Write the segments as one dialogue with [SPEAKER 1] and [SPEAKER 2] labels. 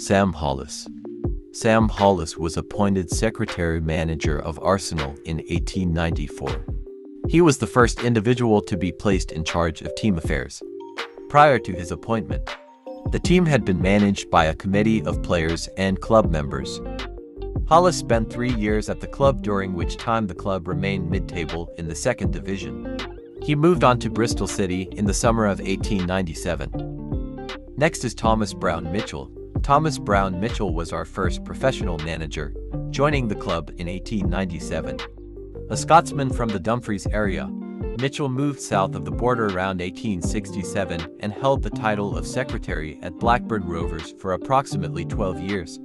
[SPEAKER 1] Sam Hollis. Sam Hollis was appointed secretary-manager of Arsenal in 1894. He was the first individual to be placed in charge of team affairs. Prior to his appointment, the team had been managed by a committee of players and club members. Hollis spent 3 years at the club, during which time the club remained mid-table in the second division. He moved on to Bristol City in the summer of 1897. Next is Thomas Brown Mitchell. Thomas Brown Mitchell was our first professional manager, joining the club in 1897. A Scotsman from the Dumfries area, Mitchell moved south of the border around 1867 and held the title of secretary at Blackburn Rovers for approximately 12 years.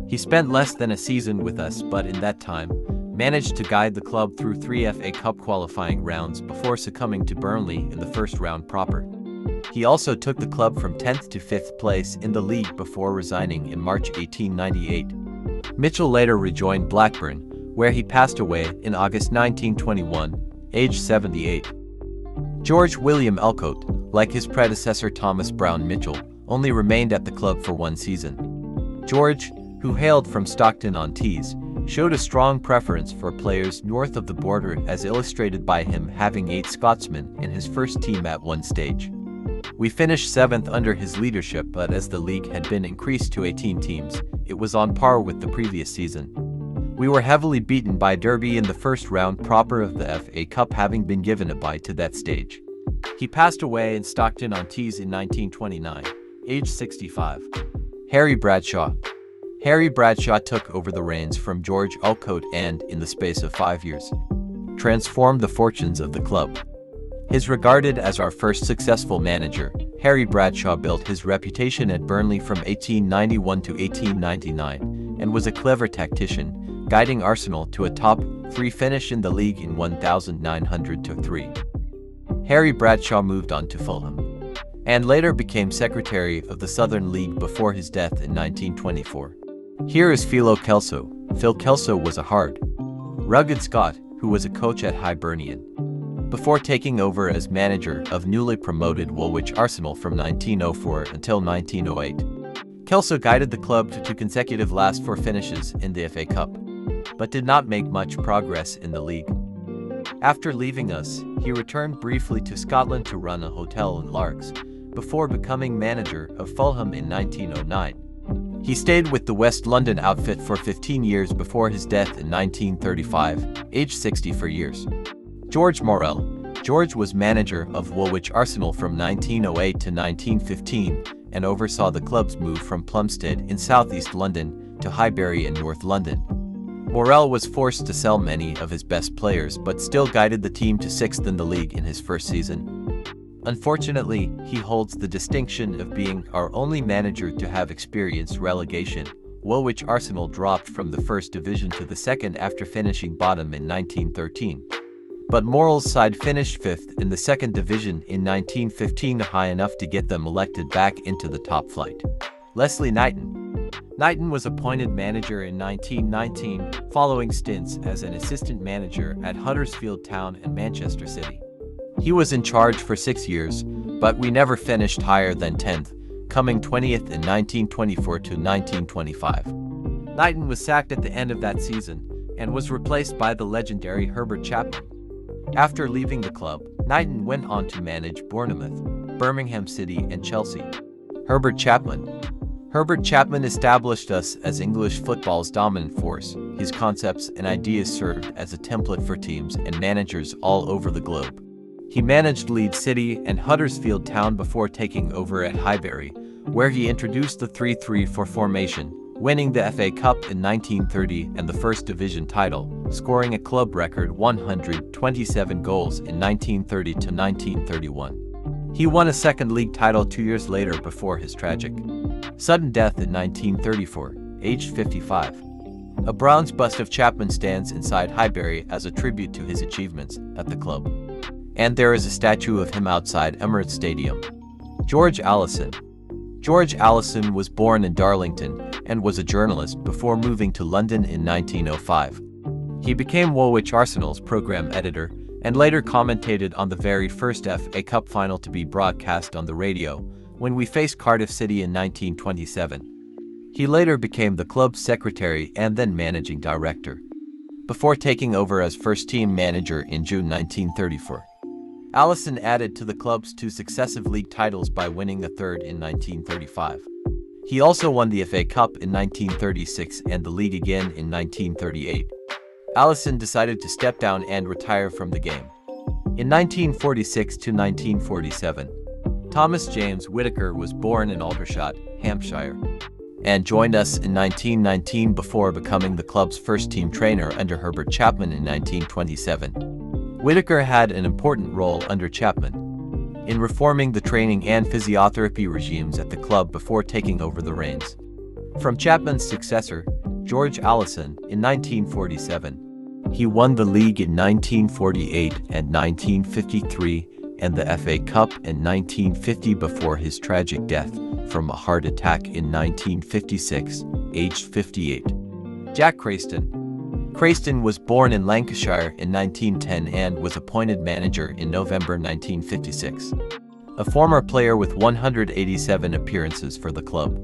[SPEAKER 1] He spent less than a season with us, but in that time, managed to guide the club through 3 FA Cup qualifying rounds before succumbing to Burnley in the first round proper. He also took the club from 10th to 5th place in the league before resigning in March 1898. Mitchell later rejoined Blackburn, where he passed away in August 1921, aged 78. George William Elcote, like his predecessor Thomas Brown Mitchell, only remained at the club for 1 season. George, who hailed from Stockton-on-Tees, showed a strong preference for players north of the border, as illustrated by him having 8 Scotsmen in his first team at one stage. We finished 7th under his leadership, but as the league had been increased to 18 teams, it was on par with the previous season. We were heavily beaten by Derby in the first round proper of the FA Cup, having been given a bye to that stage. He passed away in Stockton-on-Tees in 1929, aged 65. Harry Bradshaw. Harry Bradshaw took over the reins from George Elcote and, in the space of 5 years, transformed the fortunes of the club. Is regarded as our first successful manager. Harry Bradshaw built his reputation at Burnley from 1891 to 1899 and was a clever tactician, guiding Arsenal to a top 3 finish in the league in 1903. Harry Bradshaw moved on to Fulham and later became secretary of the Southern League before his death in 1924. Here is Phil Kelso. Phil Kelso was a hard, rugged Scot who was a coach at Hibernian before taking over as manager of newly promoted Woolwich Arsenal from 1904 until 1908. Kelso guided the club to 2 consecutive last 4 finishes in the FA Cup, but did not make much progress in the league. After leaving us, he returned briefly to Scotland to run a hotel in Largs, before becoming manager of Fulham in 1909. He stayed with the West London outfit for 15 years before his death in 1935, aged 64 years. George Morrell. George was manager of Woolwich Arsenal from 1908 to 1915 and oversaw the club's move from Plumstead in southeast London to Highbury in North London. Morrell was forced to sell many of his best players, but still guided the team to 6th in the league in his first season. Unfortunately, he holds the distinction of being our only manager to have experienced relegation. Woolwich Arsenal dropped from the first division to the second after finishing bottom in 1913. But Morrell's side finished 5th in the second division in 1915, high enough to get them elected back into the top flight. Leslie Knighton. Knighton was appointed manager in 1919, following stints as an assistant manager at Huddersfield Town and Manchester City. He was in charge for 6 years, but we never finished higher than 10th, coming 20th in 1924 to 1925. Knighton was sacked at the end of that season and was replaced by the legendary Herbert Chapman. After leaving the club, Knighton went on to manage Bournemouth, Birmingham City and Chelsea. Herbert Chapman. Herbert Chapman established us as English football's dominant force. His concepts and ideas served as a template for teams and managers all over the globe. He managed Leeds City and Huddersfield Town before taking over at Highbury, where he introduced the 3-3-4 formation, winning the FA Cup in 1930 and the First Division title, scoring a club record 127 goals in 1930 to 1931. He won a second league title 2 years later before his tragic, sudden death in 1934, aged 55. A bronze bust of Chapman stands inside Highbury as a tribute to his achievements at the club, and there is a statue of him outside Emirates Stadium. George Allison. George Allison was born in Darlington and was a journalist before moving to London in 1905. He became Woolwich Arsenal's program editor and later commentated on the very first FA Cup final to be broadcast on the radio when we faced Cardiff City in 1927. He later became the club's secretary and then managing director, before taking over as first-team manager in June 1934. Allison added to the club's 2 successive league titles by winning a third in 1935. He also won the FA Cup in 1936 and the league again in 1938. Allison decided to step down and retire from the game. In 1946 to 1947, Thomas James Whittaker was born in Aldershot, Hampshire, and joined us in 1919 before becoming the club's first-team trainer under Herbert Chapman in 1927. Whittaker had an important role under Chapman in reforming the training and physiotherapy regimes at the club before taking over the reins from Chapman's successor, George Allison, in 1947. He won the league in 1948 and 1953 and the FA Cup in 1950 before his tragic death from a heart attack in 1956, aged 58. Jack Crayston. Crayston was born in Lancashire in 1910 and was appointed manager in November 1956. A former player with 187 appearances for the club,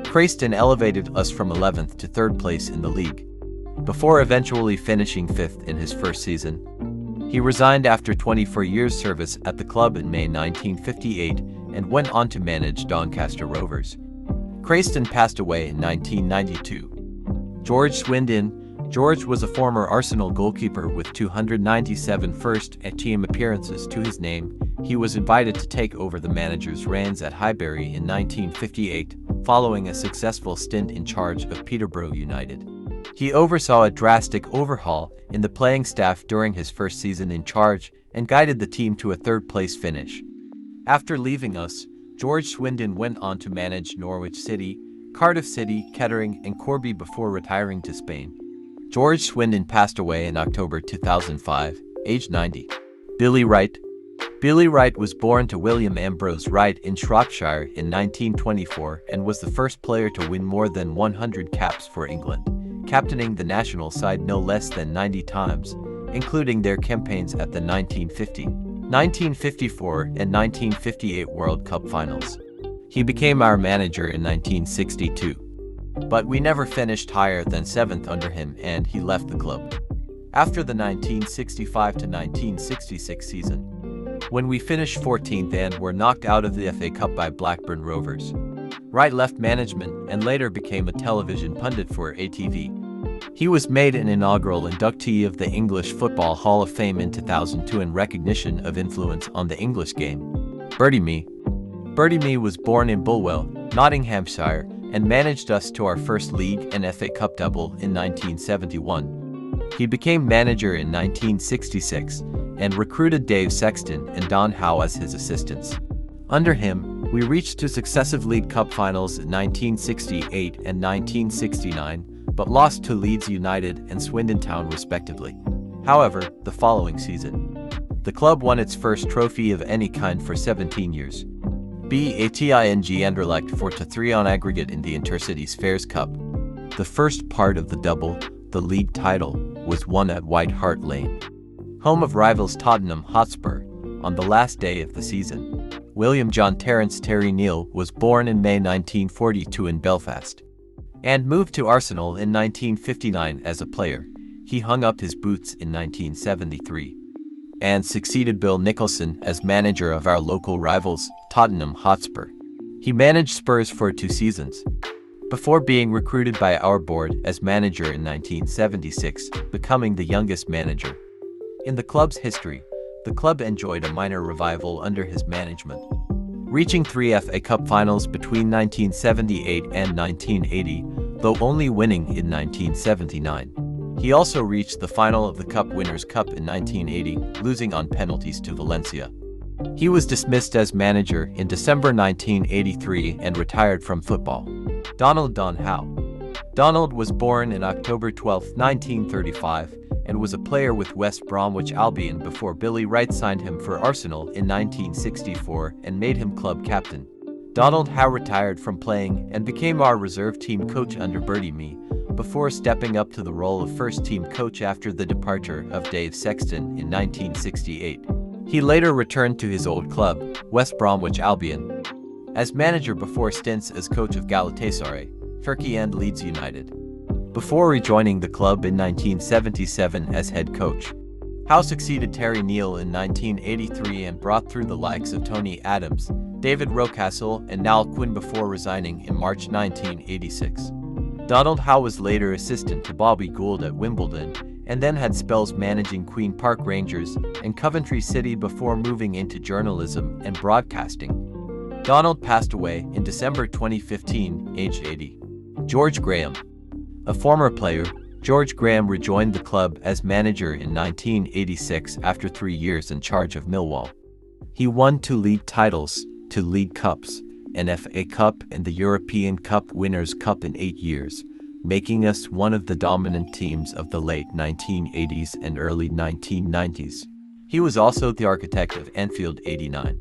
[SPEAKER 1] Crayston elevated us from 11th to 3rd place in the league, before eventually finishing 5th in his first season. He resigned after 24 years' service at the club in May 1958 and went on to manage Doncaster Rovers. Crayston passed away in 1992. George Swindin. George was a former Arsenal goalkeeper with 297 first-team appearances to his name. He was invited to take over the manager's reins at Highbury in 1958, following a successful stint in charge of Peterborough United. He oversaw a drastic overhaul in the playing staff during his first season in charge and guided the team to a 3rd-place finish. After leaving us, George Swindin went on to manage Norwich City, Cardiff City, Kettering, and Corby before retiring to Spain. George Swindin passed away in October 2005, aged 90. Billy Wright. Billy Wright was born to William Ambrose Wright in Shropshire in 1924 and was the first player to win more than 100 caps for England, captaining the national side no less than 90 times, including their campaigns at the 1950, 1954, and 1958 World Cup finals. He became our manager in 1962. But we never finished higher than 7th under him and he left the club after the 1965 to 1966 season, when we finished 14th and were knocked out of the FA Cup by Blackburn Rovers. Wright left management and later became a television pundit for ATV. He was made an inaugural inductee of the English Football Hall of Fame in 2002 in recognition of influence on the English game. Bertie Mee. Bertie Mee was born in Bulwell, Nottinghamshire, and managed us to our first league and FA Cup double in 1971. He became manager in 1966 and recruited Dave Sexton and Don Howe as his assistants. Under him, we reached 2 successive League Cup finals in 1968 and 1969, but lost to Leeds United and Swindon Town respectively. However, the following season, the club won its first trophy of any kind for 17 years. BATING Anderlecht 4-3 on aggregate in the Intercities Fairs Cup. The first part of the double, the league title, was won at White Hart Lane, home of rivals Tottenham Hotspur, on the last day of the season. William John Terence Terry Neill was born in May 1942 in Belfast and moved to Arsenal in 1959 as a player. He hung up his boots in 1973 and succeeded Bill Nicholson as manager of our local rivals, Tottenham Hotspur. He managed Spurs for 2 seasons, before being recruited by our board as manager in 1976, becoming the youngest manager in the club's history. The club enjoyed a minor revival under his management, reaching 3 FA Cup finals between 1978 and 1980, though only winning in 1979. He also reached the final of the Cup Winners' Cup in 1980, losing on penalties to Valencia. He was dismissed as manager in December 1983 and retired from football. Donald Don Howe. Donald was born in October 12, 1935, and was a player with West Bromwich Albion before Billy Wright signed him for Arsenal in 1964 and made him club captain. Donald Howe retired from playing and became our reserve team coach under Bertie Mee, before stepping up to the role of first-team coach after the departure of Dave Sexton in 1968. He later returned to his old club, West Bromwich Albion, as manager before stints as coach of Galatasaray, Turkey and Leeds United. Before rejoining the club in 1977 as head coach, Howe succeeded Terry Neill in 1983 and brought through the likes of Tony Adams, David Rocastle, and Niall Quinn before resigning in March 1986. Donald Howe was later assistant to Bobby Gould at Wimbledon, and then had spells managing Queen Park Rangers and Coventry City before moving into journalism and broadcasting. Donald passed away in December 2015, aged 80. George Graham. A former player, George Graham rejoined the club as manager in 1986 after 3 years in charge of Millwall. He won 2 league titles, 2 league cups, an FA Cup and the European Cup Winners' Cup in 8 years, making us one of the dominant teams of the late 1980s and early 1990s. He was also the architect of Anfield '89.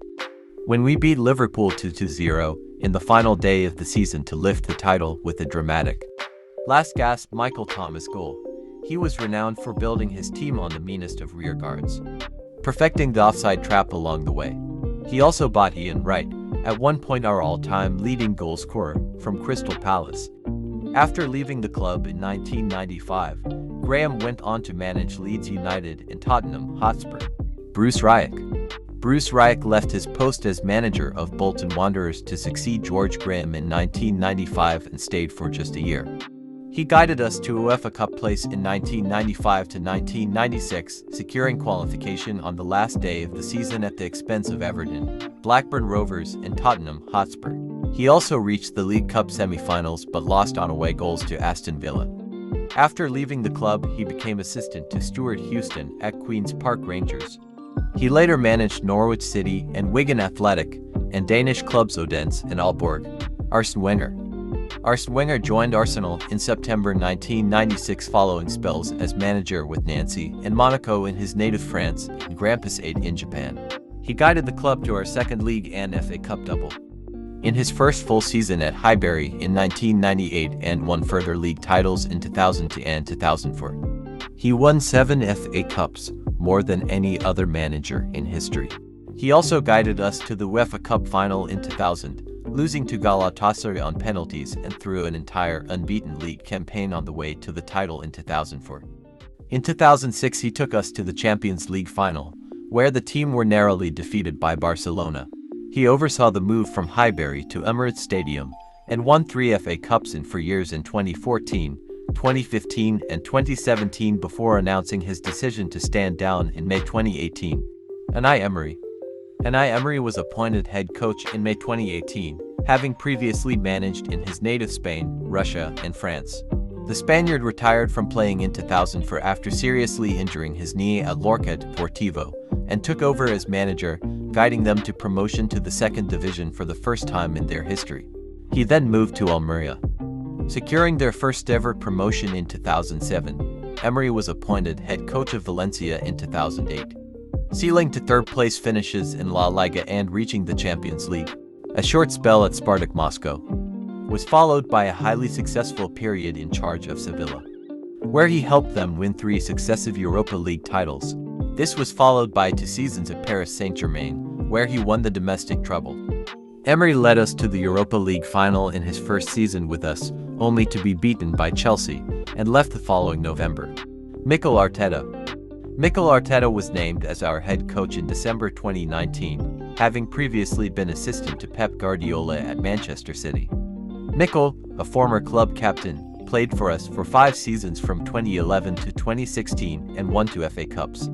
[SPEAKER 1] When we beat Liverpool 2-0 in the final day of the season to lift the title with a dramatic last gasp Michael Thomas goal, he was renowned for building his team on the meanest of rear guards, perfecting the offside trap along the way. He also bought Ian Wright, at one point our all-time leading goal scorer, from Crystal Palace. After leaving the club in 1995, Graham went on to manage Leeds United and Tottenham Hotspur. Bruce Wright. Bruce Wright left his post as manager of Bolton Wanderers to succeed George Graham in 1995 and stayed for just a year. He guided us to UEFA Cup place in 1995 to 1996, securing qualification on the last day of the season at the expense of Everton, Blackburn Rovers, and Tottenham Hotspur. He also reached the League Cup semi-finals but lost on away goals to Aston Villa. After leaving the club, he became assistant to Stuart Houston at Queen's Park Rangers. He later managed Norwich City and Wigan Athletic, and Danish clubs Odense and Aalborg. Arsene Wenger. Arsene Wenger joined Arsenal in September 1996 following spells as manager with Nancy and Monaco in his native France and Grampus 8 in Japan. He guided the club to our second league and FA Cup double in his first full season at Highbury in 1998 and won further league titles in 2000 and 2004. He won 7 FA Cups, more than any other manager in history. He also guided us to the UEFA Cup final in 2000, losing to Galatasaray on penalties and through an entire unbeaten league campaign on the way to the title in 2004. In 2006 he took us to the Champions League final, where the team were narrowly defeated by Barcelona. He oversaw the move from Highbury to Emirates Stadium and won 3 FA Cups in 4 years in 2014, 2015 and 2017 before announcing his decision to stand down in May 2018. Unai Emery was appointed head coach in May 2018, having previously managed in his native Spain, Russia, and France. The Spaniard retired from playing in 2004 after seriously injuring his knee at Lorca Deportivo, and took over as manager, guiding them to promotion to the second division for the first time in their history. He then moved to Almeria, securing their first ever promotion in 2007. Emery was appointed head coach of Valencia in 2008. Sealing to third place finishes in La Liga and reaching the Champions League. A short spell at Spartak Moscow was followed by a highly successful period in charge of Sevilla, where he helped them win 3 successive Europa League titles. This was followed by 2 seasons at Paris Saint-Germain, where he won the domestic treble. Emery led us to the Europa League final in his first season with us, only to be beaten by Chelsea, and left the following November. Mikel Arteta was named as our head coach in December 2019, having previously been assistant to Pep Guardiola at Manchester City. Mikel, a former club captain, played for us for 5 seasons from 2011 to 2016 and won 2 FA Cups.